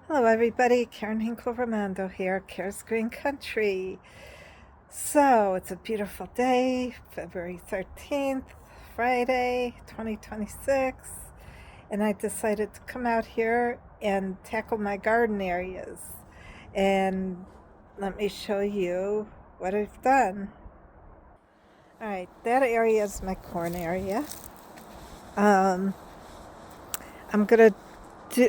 Hello, everybody. Karen Hinkle Romando here, Care's Green Country. So, it's a beautiful day, February 13th, Friday, 2026, and I decided to come out here and tackle my garden areas. And let me show you what I've done. All right, that area is my corn area. Um, I'm gonna do,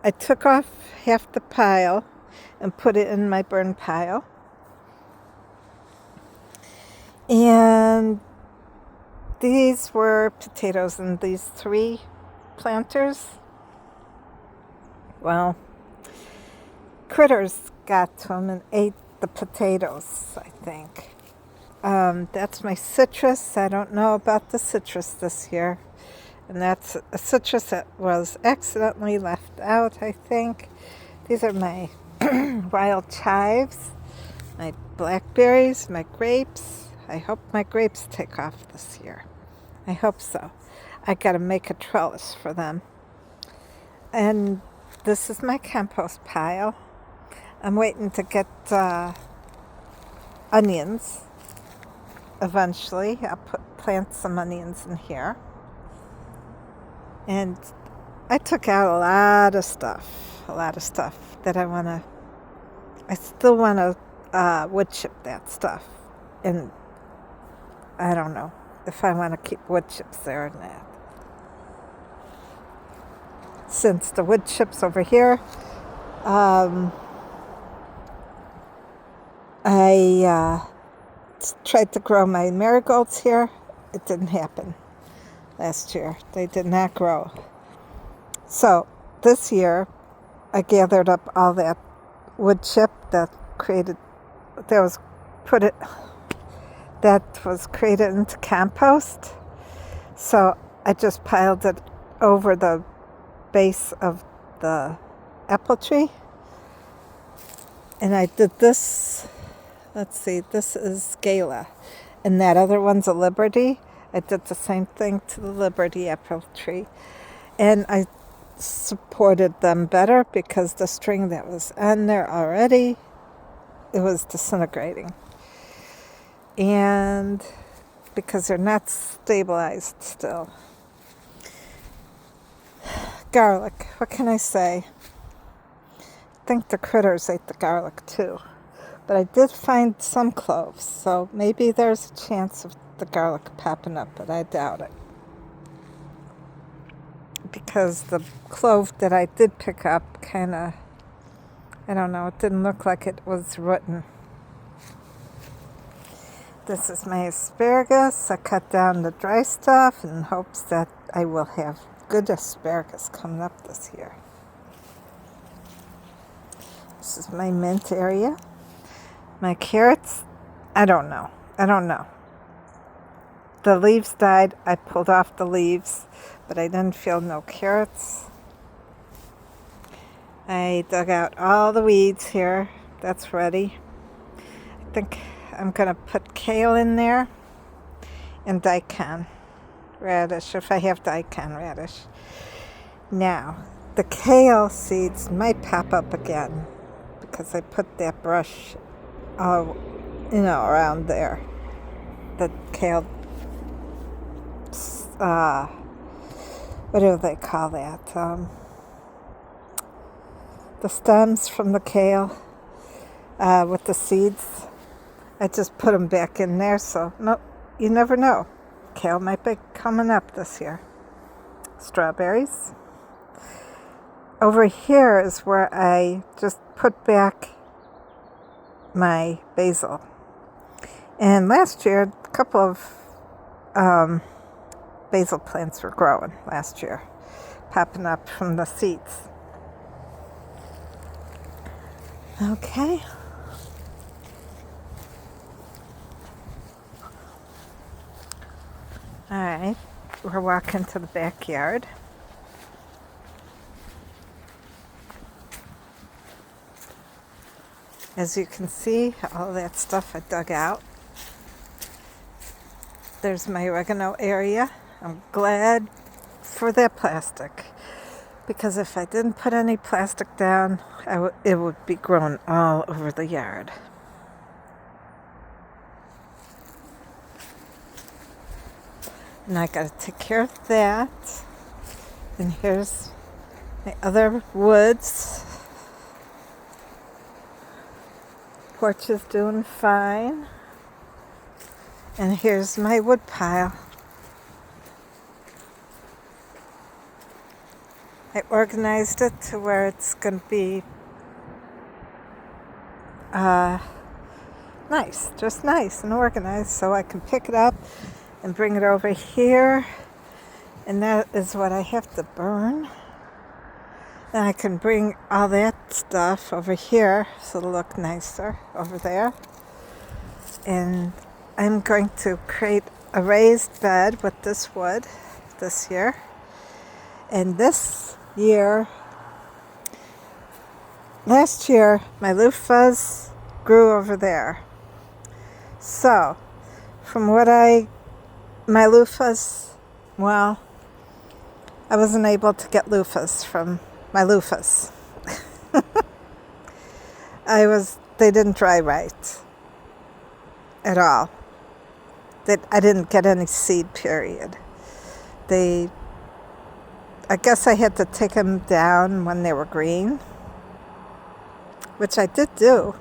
I took off half the pile and put it in my burn pile. And these were potatoes, and these three planters, well, critters got to them and ate the potatoes, I think. That's my citrus. I don't know about the citrus this year. And that's a citrus that was accidentally left out, I think. These are my wild chives, my blackberries, my grapes. I hope my grapes take off this year. I hope so. I gotta make a trellis for them. And this is my compost pile. I'm waiting to get onions eventually. I'll plant some onions in here. And I took out a lot of stuff that I still want to wood chip that stuff. And I don't know if I want to keep wood chips there or not. Since the wood chips over here, I tried to grow my marigolds here. It didn't happen last year. They did not grow. So this year, I gathered up all that wood chip that was put it that was created into compost. So I just piled it over the base of the apple tree. And I did this. Let's see, this is Gala. And that other one's a Liberty. I did the same thing to the Liberty apple tree. And I supported them better because the string that was on there already, it was disintegrating. And because they're not stabilized still. Garlic, what can I say? I think the critters ate the garlic too. But I did find some cloves, so maybe there's a chance of the garlic popping up, but I doubt it. Because the clove that I did pick up kind of, I don't know, it didn't look like it was rotten. This is my asparagus. I cut down the dry stuff in hopes that I will have good asparagus coming up this year. This is my mint area. My carrots, I don't know. The leaves died. I pulled off the leaves, but I didn't feel no carrots. I dug out all the weeds here. That's ready. I think I'm going to put kale in there and daikon radish, if I have daikon radish. Now, the kale seeds might pop up again because I put that brush around there. The kale, what do they call that? The stems from the kale with the seeds. I just put them back in there, so no, you never know. Kale might be coming up this year. Strawberries. Over here is where I just put back my basil. And last year, a couple of basil plants were growing last year, popping up from the seeds. Okay. All right, we're walking to the backyard. As you can see, all that stuff I dug out. There's my oregano area. I'm glad for that plastic. because if I didn't put any plastic down, it would be grown all over the yard. And I gotta take care of that. And here's my other woods. Porch is doing fine. And here's my wood pile. I organized it to where it's going to be nice, just nice and organized, so I can pick it up and bring it over here. And that is what I have to burn. Then I can bring all that stuff over here so it'll look nicer over there. And I'm going to create a raised bed with this wood this year. And last year, my loofahs grew over there. So, my loofahs, well, I wasn't able to get loofahs from my loofahs. They didn't dry right at all. I didn't get any seed, period. I guess I had to take them down when they were green, which I did do,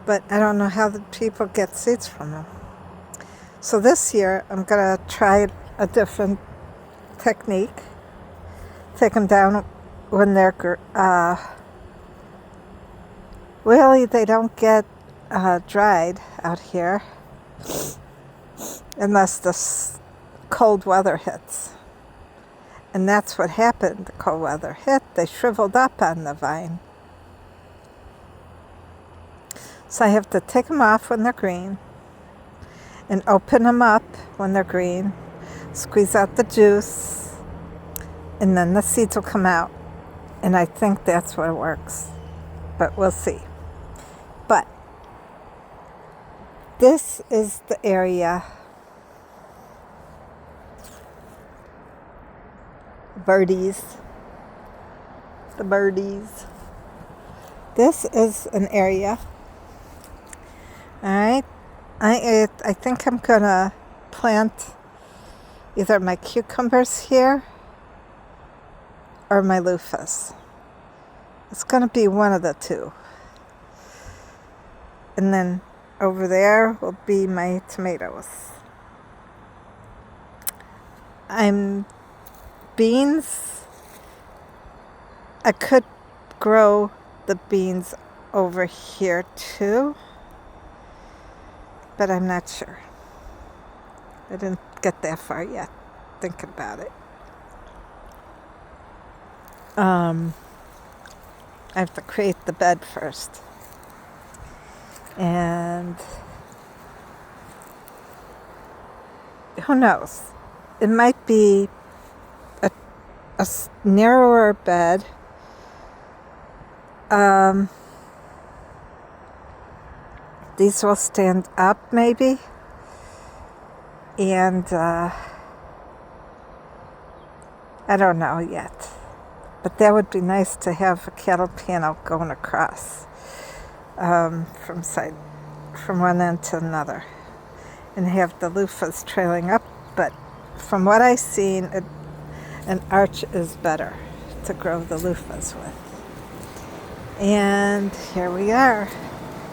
but I don't know how the people get seeds from them. So this year I'm gonna try a different technique. Take them down when they're really, they don't get dried out here unless the cold weather hits. And that's what happened. The cold weather hit. They shriveled up on the vine. So I have to take them off when they're green and open them up when they're green, squeeze out the juice, and then the seeds will come out. And I think that's what works, but we'll see. But this is the area. The birdies. This is an area. All right. I think I'm gonna plant either my cucumbers here or my loofahs. It's gonna be one of the two. And then over there will be my tomatoes. Beans, I could grow the beans over here too, but I'm not sure. I didn't get that far yet, thinking about it. I have to create the bed first. And who knows? It might be a narrower bed. These will stand up maybe. And I don't know yet. But that would be nice to have a cattle panel going across from one end to another. And have the loofahs trailing up. But from what I've seen, an arch is better to grow the loofahs with. And here we are.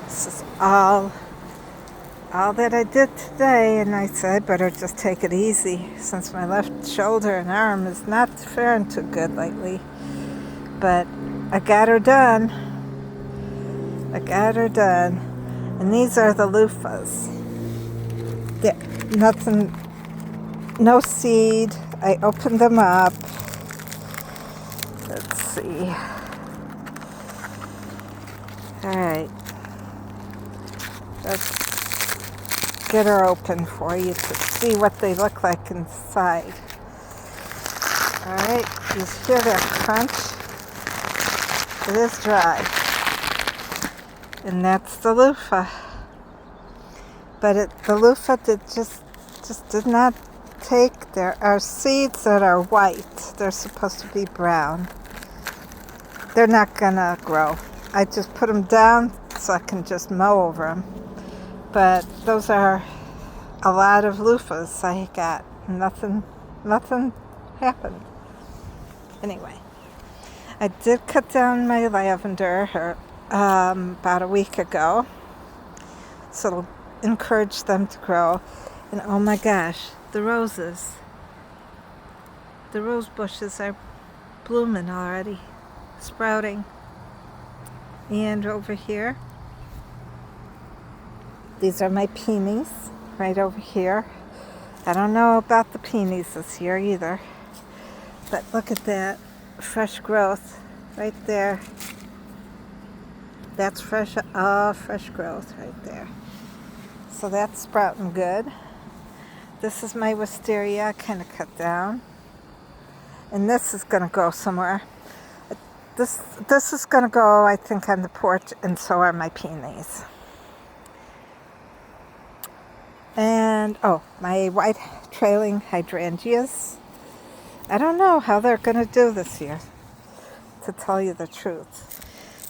This is all that I did today, and I said I better just take it easy since my left shoulder and arm is not faring too good lately. But I got her done. And these are the loofahs. Nothing, no seed. I opened them up. Let's see. All right. Let's get her open for you to see what they look like inside. All right. You hear that crunch? It is dry. And that's the loofah. But the loofah just did not take. There are seeds that are white they're supposed to be brown. They're not gonna grow. I just put them down so I can just mow over them. But those are a lot of loofahs I got. Nothing happened. Anyway, I did cut down my lavender about a week ago, so it'll encourage them to grow. And oh my gosh, the roses. The rose bushes are blooming already, sprouting. And over here, these are my peonies right over here. I don't know about the peonies this year either, but look at that fresh growth right there. That's fresh growth right there. So that's sprouting good. This is my wisteria I kind of cut down. And this is going to go somewhere. This is going to go, I think, on the porch, and so are my peonies. And, my white trailing hydrangeas. I don't know how they're going to do this year, to tell you the truth.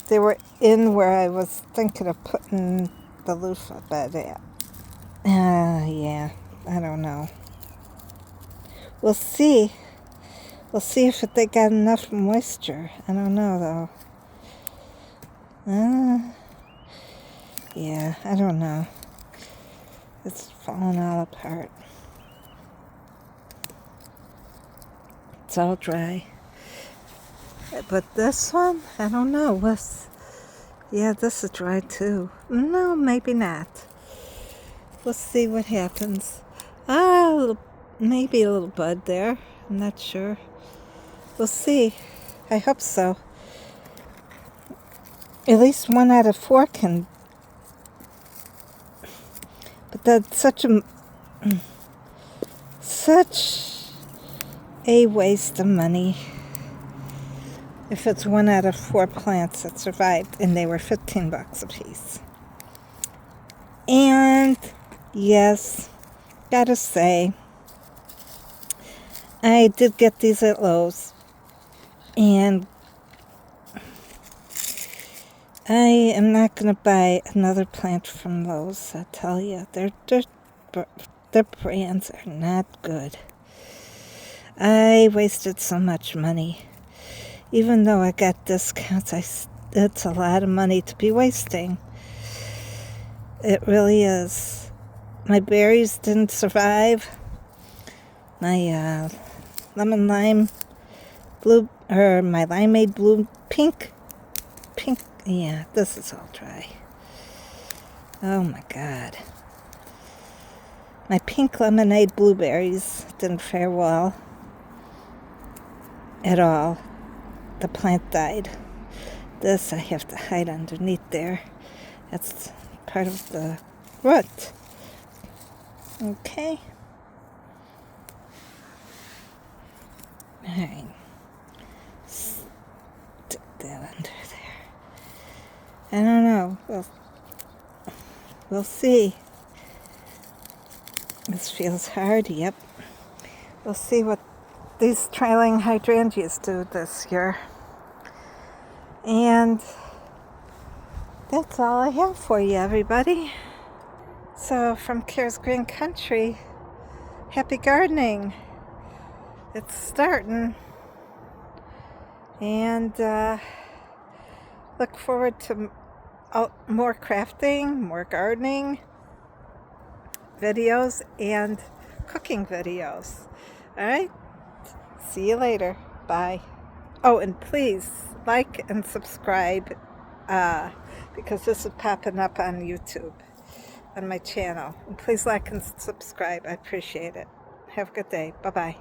They were in where I was thinking of putting the loofah bed at. Yeah, I don't know. We'll see. We'll see if they got enough moisture. I don't know, though. Yeah, I don't know. It's falling all apart. It's all dry. But this one, I don't know. Yeah, this is dry, too. No, maybe not. We'll see what happens. Maybe a little bud there. I'm not sure. We'll see. I hope so. At least 1 out of 4 can. But that's such a waste of money. If it's 1 out of 4 plants that survived, and they were $15 a piece. And yes, gotta say, I did get these at Lowe's, and I am not going to buy another plant from Lowe's, I tell you. Their brands are not good. I wasted so much money. Even though I got discounts, it's a lot of money to be wasting. It really is. My berries didn't survive. My my limeade blue pink. Yeah, this is all dry. Oh my God. My pink lemonade blueberries didn't fare well at all. The plant died. This I have to hide underneath there. That's part of the root. Okay. Alright. Stick that under there. I don't know. We'll see. This feels hard, yep. We'll see what these trailing hydrangeas do this year. And that's all I have for you, everybody. So from Kara's Green Country, happy gardening. It's starting. And look forward to more crafting, more gardening videos, and cooking videos. All right? See you later. Bye. Oh, and please like and subscribe because this is popping up on YouTube on my channel. And please like and subscribe. I appreciate it. Have a good day. Bye-bye.